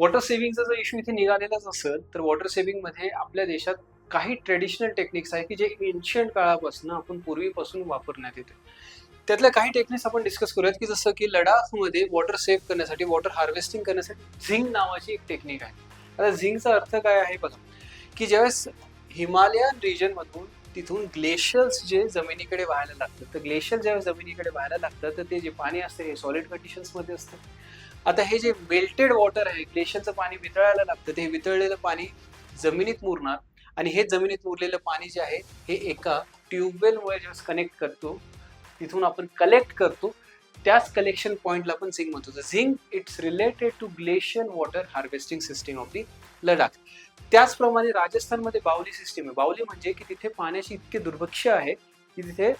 Water सेव्हिंगचा जर issue इथे निघालेलाच असेल तर वॉटर सेव्हिंग मध्ये आपल्या देशात काही ट्रेडिशनल टेक्निक्स आहे की जे एन्शियंट काळापासून आपण पूर्वीपासून वापरण्यात येते. त्यातल्या काही टेक्निक्स आपण डिस्कस करूयात की जसं की लडाखमध्ये वॉटर सेव्ह करण्यासाठी वॉटर हार्वेस्टिंग करण्यासाठी झिंग नावाची एक टेक्निक आहे. आता झिंगचा अर्थ काय आहे बघा, की ज्यावेळेस हिमालयन रिजन मधून तिथून ग्लेशियर्स जे जमिनीकडे व्हायला लागतात, तर ग्लेशियर ज्यावेळेस जमिनीकडे व्हायला लागतं तर ते जे पाणी असतं हे सॉलिड कंडिशन्स मध्ये असतं. आता हे जे मेल्टेड वॉटर आहे, ग्लेशियरचं पाणी वितळायला लागतं, ते वितळलेलं पाणी जमिनीत मुरणार आणि हे जमिनीत मुरलेलं पाणी जे आहे हे एका ट्यूबवेलमुळे ज्यावेळेस कनेक्ट करतो, तिथून आपण कलेक्ट करतो, त्याच कलेक्शन पॉइंटला आपण झिंग म्हणतो. Zing it's related to glacier water harvesting system of the Ladakh. त्याचप्रमाणे राजस्थानमध्ये बावली सिस्टीम आहे. बावली म्हणजे की तिथे पाण्याची इतके दुर्भिक्ष आहे की तिथे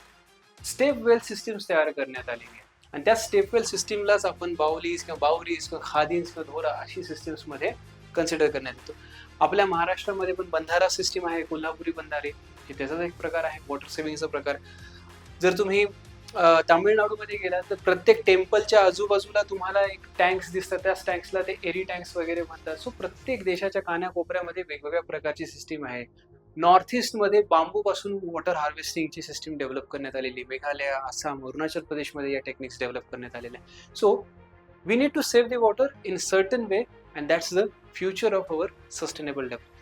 स्टेप वेल सिस्टीम्स तयार करण्यात आलेली आहे आणि त्या स्टेप वेल सिस्टीमलाच आपण बावलीज किंवा बावरीज किंवा खादीज किंवा धोरा अशी सिस्टीम्स मध्ये कन्सिडर करण्यात येतो. आपल्या महाराष्ट्रामध्ये पण बंधारा सिस्टीम आहे, कोल्हापुरी बंधारे, हे त्याचाच एक प्रकार आहे वॉटर सेव्हिंगचा प्रकार. जर तुम्ही तामिळनाडूमध्ये गेला तर प्रत्येक टेम्पलच्या आजूबाजूला तुम्हाला एक टँक्स दिसतात, त्याच टँक्सला ते एरी टँक्स वगैरे म्हणतात. सो प्रत्येक देशाच्या कानाकोपऱ्यामध्ये वेगवेगळ्या प्रकारची सिस्टीम आहे. नॉर्थ ईस्टमध्ये बांबूपासून वॉटर हार्वेस्टिंगची सिस्टीम डेव्हलप करण्यात आलेली. मेघालय, आसाम, अरुणाचल प्रदेशमध्ये या टेक्निक्स डेव्हलप करण्यात आलेल्या आहे. So we need to save the water in certain way and that's the future of our sustainable development.